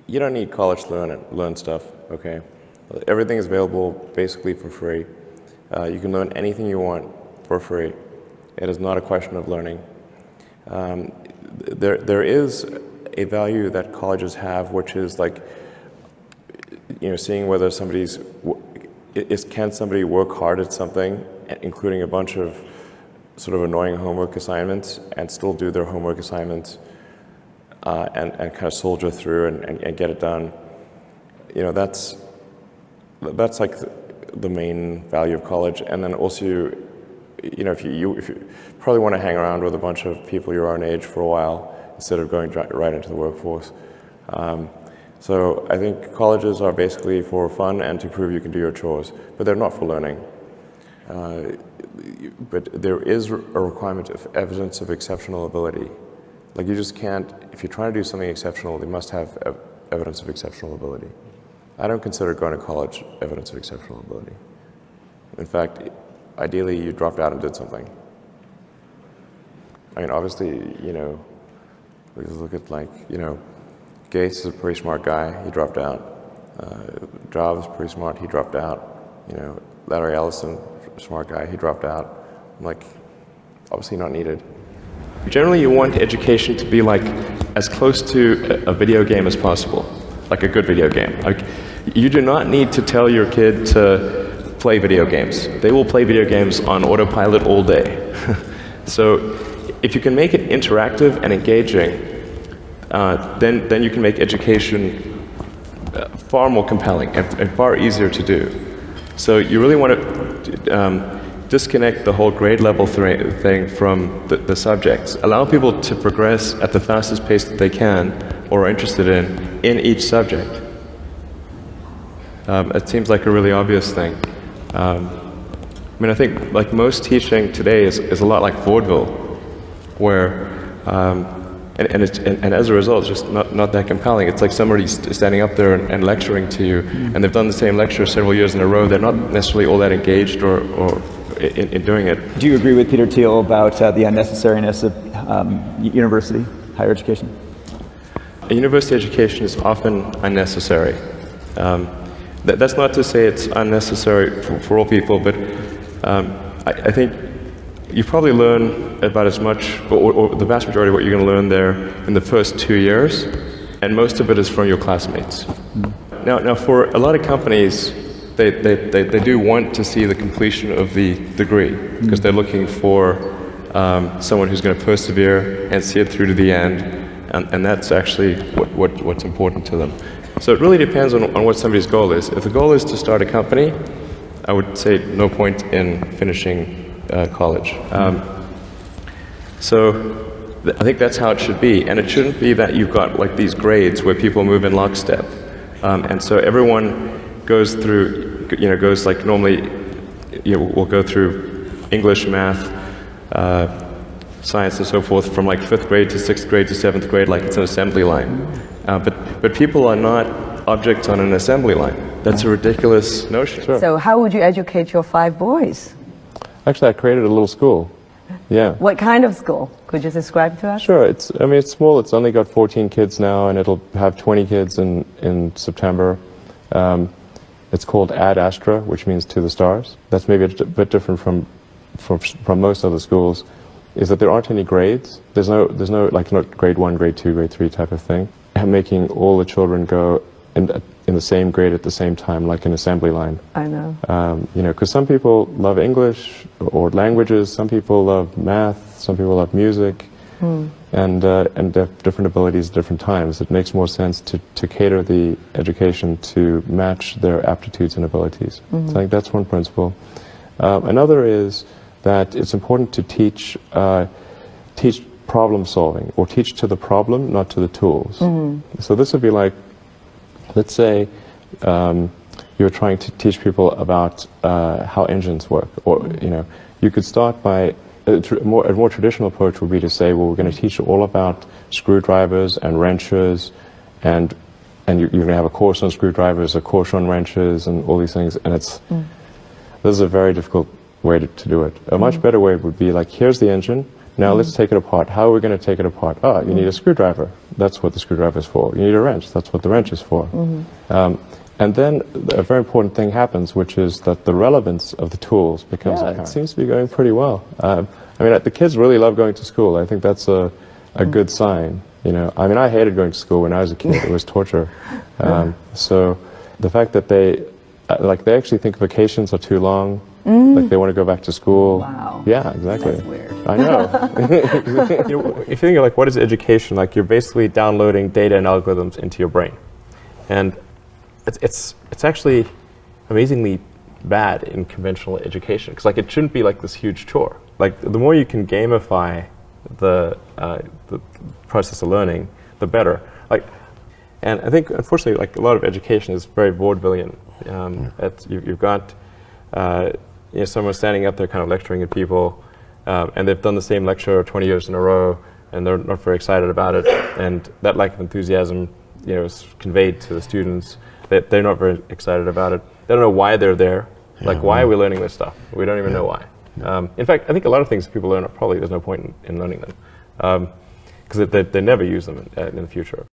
You don't need college to learn stuff, okay? Everything is available basically for free. You can learn anything you want for free. It is not a question of learning. There is a value that colleges have, which is like, seeing whether can somebody work hard at something, including a bunch of sort of annoying homework assignments, and still do their homework assignments, and kind of soldier through and get it done. That's like the main value of college. And then also, if you probably want to hang around with a bunch of people your own age for a while instead of going right into the workforce. So I think colleges are basically for fun and to prove you can do your chores, but they're not for learning. But there is a requirement of evidence of exceptional ability. Like you just can't, if you're trying to do something exceptional, they must have evidence of exceptional ability. I don't consider going to college evidence of exceptional ability. In fact, ideally you dropped out and did something. I mean, obviously, we look at Gates is a pretty smart guy, he dropped out. Jobs, pretty smart, he dropped out. Larry Ellison, smart guy, he dropped out. I'm like, obviously not needed. Generally, you want education to be as close to a video game as possible, like a good video game. You do not need to tell your kid to play video games. They will play video games on autopilot all day. So if you can make it interactive and engaging, then you can make education far more compelling and far easier to do. So you really want to disconnect the whole grade level thing from the subjects. Allow people to progress at the fastest pace that they can or are interested in each subject. It seems like a really obvious thing. I think most teaching today is a lot like vaudeville, where and as a result, it's just not that compelling. It's like somebody standing up there and lecturing to you, and they've done the same lecture several years in a row. They're not necessarily all that engaged or in doing it. Do you agree with Peter Thiel about the unnecessariness of university, higher education? A university education is often unnecessary. That's not to say it's unnecessary for all people, but I think you probably learn about as much, or the vast majority of what you're going to learn there in the first 2 years, and most of it is from your classmates. Now for a lot of companies, they do want to see the completion of the degree, because they're looking for someone who's going to persevere and see it through to the end, and that's actually what's important to them. So it really depends on what somebody's goal is. If the goal is to start a company, I would say no point in finishing college. So I think that's how it should be, and it shouldn't be that you've got these grades where people move in lockstep, and so everyone goes through, normally, we'll go through English, math, science, and so forth from 5th grade to 6th grade to 7th grade, like it's an assembly line. But people are not objects on an assembly line. That's a ridiculous notion. Sure. So how would you educate your 5 boys? Actually, I created a little school. Yeah. What kind of school? Could you describe to us? Sure. It's small. It's only got 14 kids now, and it'll have 20 kids in September. It's called Ad Astra, which means to the stars. That's maybe a bit different from most other schools, is that there aren't any grades. There's no not grade 1, grade 2, grade 3 type of thing. Making all the children go in the same grade at the same time, like an assembly line. I know. Because some people love English or languages, some people love math, some people love music, and they have different abilities at different times. It makes more sense to cater the education to match their aptitudes and abilities. So I think that's one principle. Another is that it's important to teach problem solving, or teach to the problem, not to the tools. So this would be like, let's say you're trying to teach people about how engines work, or you could start by a more traditional approach would be to say, well, we're going to teach you all about screwdrivers and wrenches, and you're going to have a course on screwdrivers, a course on wrenches, and all these things. And this is a very difficult way to do it. A much better way would be like, here's the engine. Now let's take it apart. How are we going to take it apart? Oh, you need a screwdriver. That's what the screwdriver is for. You need a wrench. That's what the wrench is for. And then a very important thing happens, which is that the relevance of the tools becomes apparent. It seems to be going pretty well. I mean, the kids really love going to school. I think that's a good sign. You know, I mean, I hated going to school when I was a kid. It was torture. So the fact that they actually think vacations are too long. Like they want to go back to school. Wow. Yeah, exactly. That's weird. I know. You know, if you think of like what is education, like you're basically downloading data and algorithms into your brain, and it's actually amazingly bad in conventional education because like it shouldn't be like this huge chore. Like the more you can gamify the process of learning, the better. Like, and I think unfortunately, like a lot of education is very vaudevillian. You've got you know, someone standing up there kind of lecturing at people, and they've done the same lecture 20 years in a row, and they're not very excited about it. And that lack of enthusiasm, you know, is conveyed to the students. That they're not very excited about it. They don't know why they're there. Like, why are we learning this stuff? We don't even know why. In fact, I think a lot of things people learn, probably there's no point in learning them, because they never use them in the future.